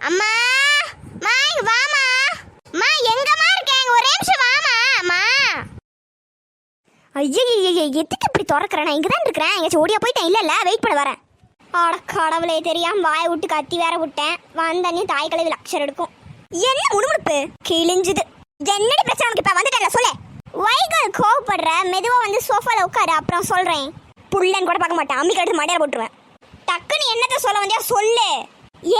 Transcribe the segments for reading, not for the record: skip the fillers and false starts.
அம்மா மா இங்க வாமா. மா எங்கம்மா இருக்கேங்க? ஒரே நிமிஷம் வாமா. அம்மா ஐயோ எதுக்கு இப்படி திறக்கிறேன்? நான் இங்கே தான் இருக்கிறேன். எங்கேயாச்சும் ஓடியா போயிட்டேன். இல்லை வெயிட் பண்ண வரேன். ஆட கடவுளே, தெரியாம வாயை விட்டு கத்தி வேற விட்டேன். வந்தனே தாய் கழுவில் அக்ஷர் எடுக்கும். என்ன முணுமுணுப்பு கிழிஞ்சுது. என்னடி பிரச்சனை உனக்கு? இப்போ வந்துட்டேன்ல சொல்லு. வைகல் கோவப்படுற, மெதுவாக வந்து சோஃபாவில் உட்காரு, அப்புறம் சொல்கிறேன். புள்ளன்னு கூட பார்க்க மாட்டேன், அம்மி கட்டு மடையில போட்டுருவேன். டக்குன்னு என்னத்தை சொல்ல வந்தியா சொல்லு.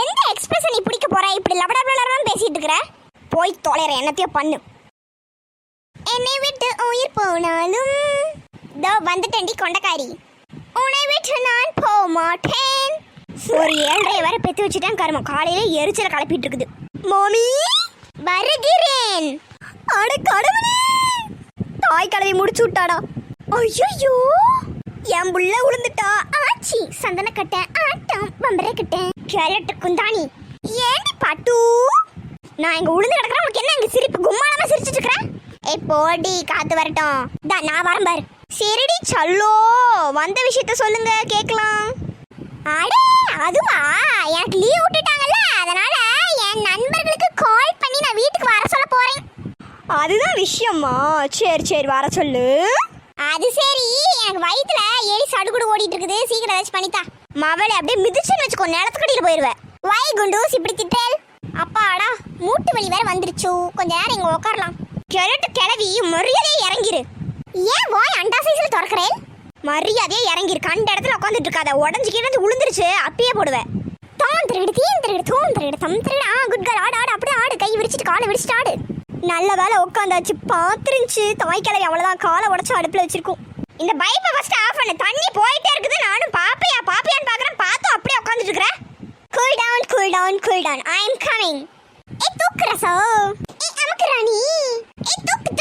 எந்த எக்ஸ்பிரஷன் நீ பிடிக்க போற? இப்படி லபடபடன்னு பேசிட்டு இருக்கிற. போய் தொலைற, என்னத்தையோ பண்ணு. என்னை விட்டு உயிர் போனாலும் தோ வந்துட்டேன்டி கொண்டக்காரி. உன்னை விட்டு நான் போக மாட்டேன். ஒரு 7:30 வரை பெத்து வச்சுட்டேன் கருமம். காலையில எரிச்சல கலப்பிட்டு இருக்குது. மாமி வருகிறேன். அட கடவுளே, தாய் கலவை முடிச்சு விட்டாடா. ஐயோ என் புள்ள உளுந்துட்டா. ஆச்சி சந்தன கட்ட ஆட்டம் பம்பரை கட்ட கேரட் குந்தாணி. ஏண்டி பாட்டு நான் இங்க உளுந்து கிடக்குறேன். உனக்கு என்ன இங்க சிரிப்பு? கும்மாளமா சிரிச்சிட்டு இருக்கிறேன். ஏய் போடி, காத்து வரட்டும். நான் வரேன் பாரு. சரிடி சல்லோ, வந்த விஷயத்த சொல்லுங்க கேட்கலாம். அடே அதுவா, எனக்கு லீவ் விட்டுட்டாங்கல்ல, அதனால என் நண்பர்களுக்கு கால் பண்ணி நான் வீட்டுக்கு வர சொல்ல போறேன். அதுதான் விஷயமா? சரி வர சொல்லு. அது சரி, எனக்கு வயிற்றுல எலி சடுகுடு ஓடிட்டு இருக்குது. சீக்கிரம் ஏதாச்சும் பண்ணித்தா. மவளை அப்படியே மிதிச்சுன்னு வச்சுக்கோ, நிலத்துக்கடியில் போயிடுவேன். வை குண்டூஸ் இப்படி திட்டேல். அப்பாடா மூட்டு வலி வேற வந்துருச்சு. கொஞ்ச நேரம் இங்க உட்காரலாம். கிழட்டு கிளவி மரியாதையே இறங்கிரு. ஏன் வாய் அண்டா சைஸ்ல திறக்கிறேன்? மரியாதையே இறங்கிரு. கண்ட இடத்துல உட்காந்துட்டு இருக்காத. உடஞ்சி கிடந்து உளுந்துருச்சு, அப்பயே போடுவேன். தாம் திருவிடு தீன் திருவிடு தோம் திருவிடு தம் திருவிடு. குட் கேர்ள், ஆடு அப்படியே ஆடு. கை விரிச்சிட்டு காலை விரிச்சிட்டு ஆடு. நல்ல வேலை உட்காந்தாச்சு. பாத்துருந்துச்சு தாய் கிளவி, அவ்வளவுதான். காலை உடச்சு அடுப்புல வச்சிருக்கும். இந்த பைப்பை ஃபர்ஸ்ட் ஆஃப் பண்ணு. தண்ணி போயிட்டே இருக்குது. நானும் பாப்பியான்னு பாக்குறேன். பார்த்தும் அப்படியே உட்காந்துட்டு இருக்கிறேன். Cool down. I am coming. ஏய் தூக்கு ரசோ. ஏய் அமுக்கு ராணி. ஏய் தூக்கு.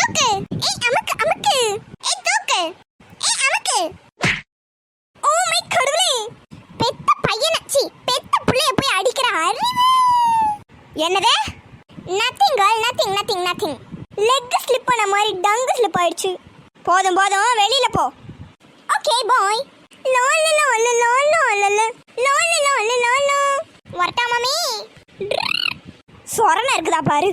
ஏய் அமுக்கு. ஏய் தூக்கு. ஏய் அமுக்கு. ஓ மை கடவுளே, பெத்த பையனச்சி பெத்த புள்ளைய போய் அடிக்கிற அறிவு. என்னது? Nothing girl, nothing. Leg slip பண்ண மாதிரி டங்கு ஸ்லிப் ஆயிடுச்சு. போதும் வெளியில போ. Okay bye. வரட்டா மாமி? சொரணை இருக்குதா பாரு.